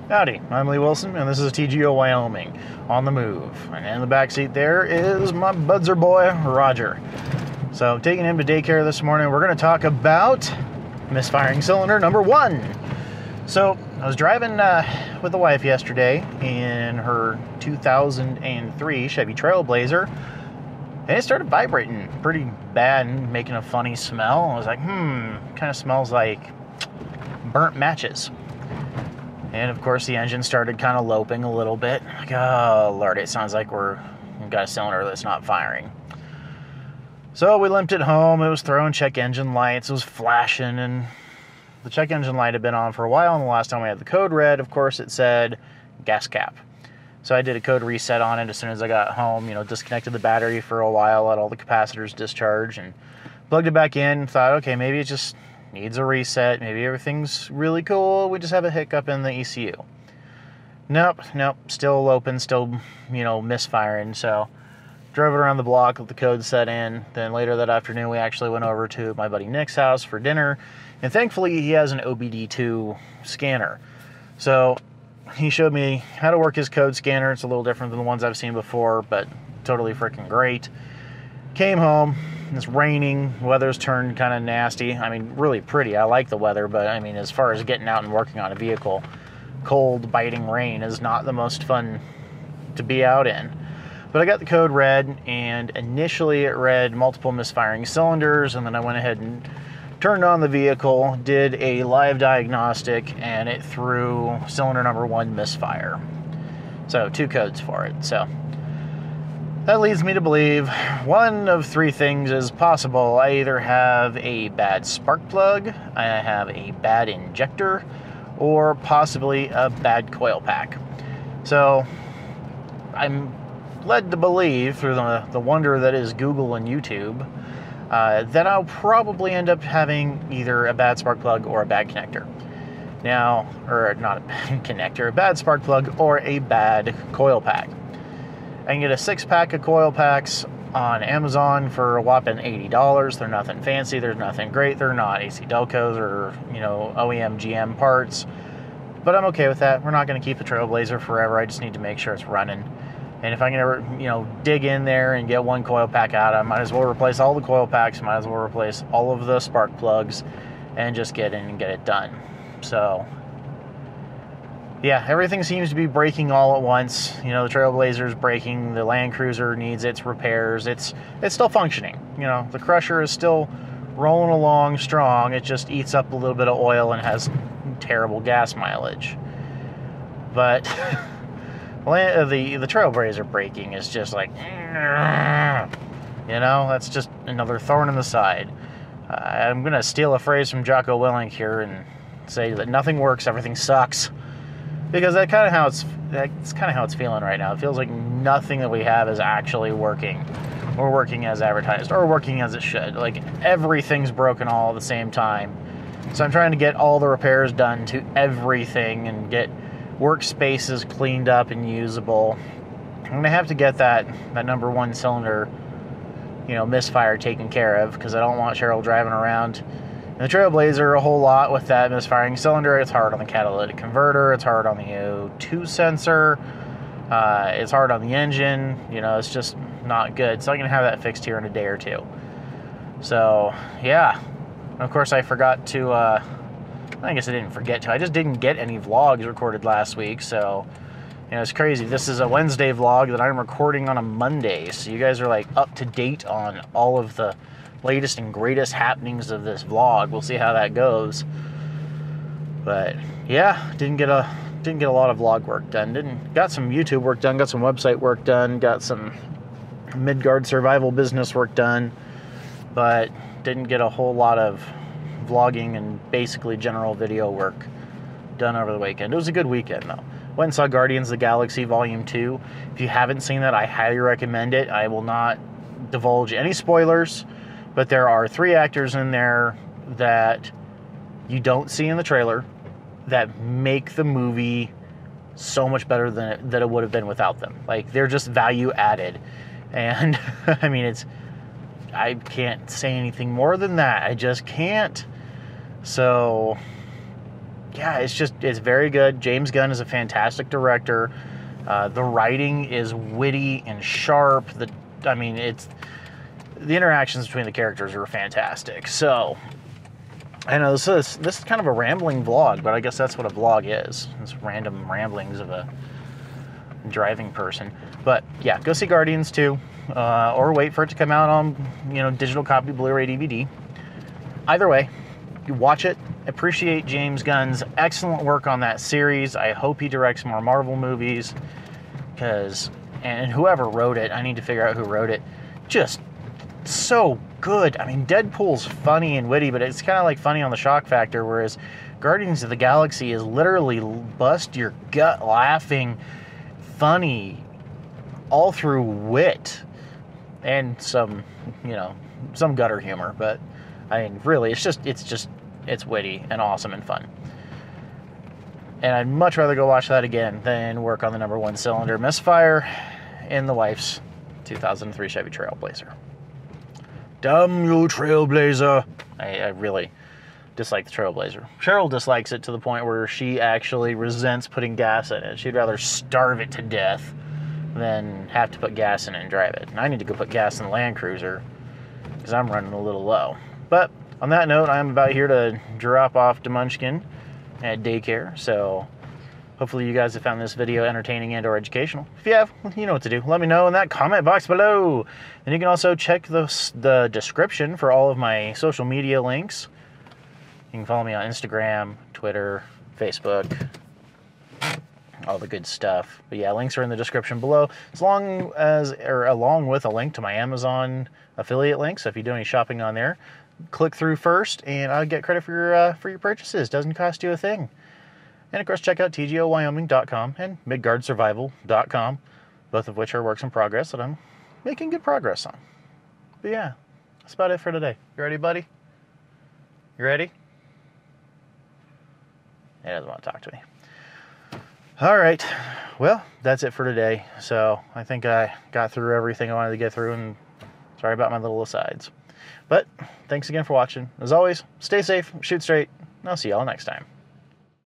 Howdy, I'm Lee Wilson, and this is TGO Wyoming, on the move. And in the back seat there is my budzer boy, Roger. So, taking him to daycare this morning, we're going to talk about misfiring cylinder number 1. So, I was driving with the wife yesterday in her 2003 Chevy Trailblazer, and it started vibrating pretty bad and making a funny smell. I was like, kind of smells like burnt matches. And of course the engine started kind of loping a little bit. Like, oh Lord, it sounds like we've got a cylinder that's not firing. So we limped it home. It was throwing check engine lights. It was flashing, and the check engine light had been on for a while, and the last time we had the code read, of course, it said gas cap. So I did a code reset on it as soon as I got home, disconnected the battery for a while, let all the capacitors discharge, and plugged it back in. Thought, okay, maybe it just needs a reset. Maybe everything's really cool. We just have a hiccup in the ECU. Nope. Still open, still, misfiring. So drove it around the block with the code set in. Then later that afternoon, we actually went over to my buddy Nick's house for dinner. And thankfully, he has an OBD2 scanner. So he showed me how to work his code scanner. It's a little different than the ones I've seen before, but totally freaking great. Came home. It's raining. Weather's turned kind of nasty. I mean, really pretty. I like the weather, but I mean, as far as getting out and working on a vehicle, cold, biting rain is not the most fun to be out in. But I got the code read, and initially it read multiple misfiring cylinders, and then I went ahead and turned on the vehicle, did a live diagnostic, and it threw cylinder number 1 misfire. So 2 codes for it. So that leads me to believe one of 3 things is possible. I either have a bad spark plug, I have a bad injector, or possibly a bad coil pack. So I'm led to believe, through the wonder that is Google and YouTube, that I'll probably end up having either a bad spark plug or a bad connector. Now, or not a bad connector, a bad spark plug or a bad coil pack. I can get a 6-pack of coil packs on Amazon for a whopping $80. They're nothing fancy. They're nothing great. They're not AC Delcos or, OEM GM parts. But I'm okay with that. We're not going to keep the Trailblazer forever. I just need to make sure it's running. And if I can ever, dig in there and get one coil pack out, I might as well replace all the coil packs. Might as well replace all of the spark plugs and just get in and get it done. So yeah, everything seems to be breaking all at once. The Trailblazer's breaking, the Land Cruiser needs its repairs. It's still functioning. The Crusher is still rolling along strong. It just eats up a little bit of oil and has terrible gas mileage. But the Trailblazer braking is just like, that's just another thorn in the side. I'm going to steal a phrase from Jocko Willink here and say that nothing works, everything sucks. Because that's kind of how it's feeling right now. It feels like nothing that we have is actually working, or working as advertised, or working as it should. Like, everything's broken all at the same time. So I'm trying to get all the repairs done to everything and get workspaces cleaned up and usable. I'm gonna have to get that number 1 cylinder, misfire taken care of, because I don't want Cheryl driving around in the Trailblazer a whole lot with that misfiring cylinder. It's hard on the catalytic converter. It's hard on the O2 sensor. It's hard on the engine. It's just not good. So I'm going to have that fixed here in a day or 2. So, yeah. And of course, I forgot to, I guess I didn't forget to. I just didn't get any vlogs recorded last week. So, it's crazy. This is a Wednesday vlog that I'm recording on a Monday. So you guys are like up to date on all of the latest and greatest happenings of this vlog. We'll see how that goes. But yeah, didn't get a lot of vlog work done. Got some YouTube work done, got some website work done, got some Midgard Survival business work done, but didn't get a whole lot of vlogging and basically general video work done over the weekend. It was a good weekend though. Went and saw Guardians of the Galaxy Volume 2. If you haven't seen that, I highly recommend it. I will not divulge any spoilers, but there are 3 actors in there that you don't see in the trailer that make the movie so much better than it would have been without them. Like, they're just value added. And, I mean, I can't say anything more than that. I just can't. So, yeah, it's very good. James Gunn is a fantastic director. The writing is witty and sharp. The interactions between the characters are fantastic. So, I know this is kind of a rambling vlog, but I guess that's what a vlog is. It's random ramblings of a driving person. But yeah, go see Guardians 2, or wait for it to come out on digital copy, Blu-ray, DVD. Either way, you watch it. Appreciate James Gunn's excellent work on that series. I hope he directs more Marvel movies, and whoever wrote it, I need to figure out who wrote it. Just so good. I mean, Deadpool's funny and witty, but it's kind of like funny on the shock factor, whereas Guardians of the Galaxy is literally bust your gut laughing, funny, all through wit, and some gutter humor. But I mean, really, it's witty and awesome and fun. And I'd much rather go watch that again than work on the number 1 cylinder Misfire in the wife's 2003 Chevy Trailblazer. Damn you, Trailblazer! I really dislike the Trailblazer. Cheryl dislikes it to the point where she actually resents putting gas in it. She'd rather starve it to death than have to put gas in it and drive it. And I need to go put gas in the Land Cruiser because I'm running a little low. But on that note, I'm about here to drop off DeMunchkin at daycare. So hopefully you guys have found this video entertaining and or educational. If you have, you know what to do. Let me know in that comment box below. And you can also check the description for all of my social media links. You can follow me on Instagram, Twitter, Facebook, all the good stuff. But yeah, links are in the description below, along with a link to my Amazon affiliate link. So if you do any shopping on there, click through first, and I'll get credit for your purchases. Doesn't cost you a thing. And of course, check out tgowyoming.com and midgardsurvival.com, both of which are works in progress that I'm making good progress on. But yeah, that's about it for today. You ready, buddy? You ready? He doesn't want to talk to me. All right. Well, that's it for today. So I think I got through everything I wanted to get through, and sorry about my little asides. But thanks again for watching. As always, stay safe, shoot straight, and I'll see y'all next time.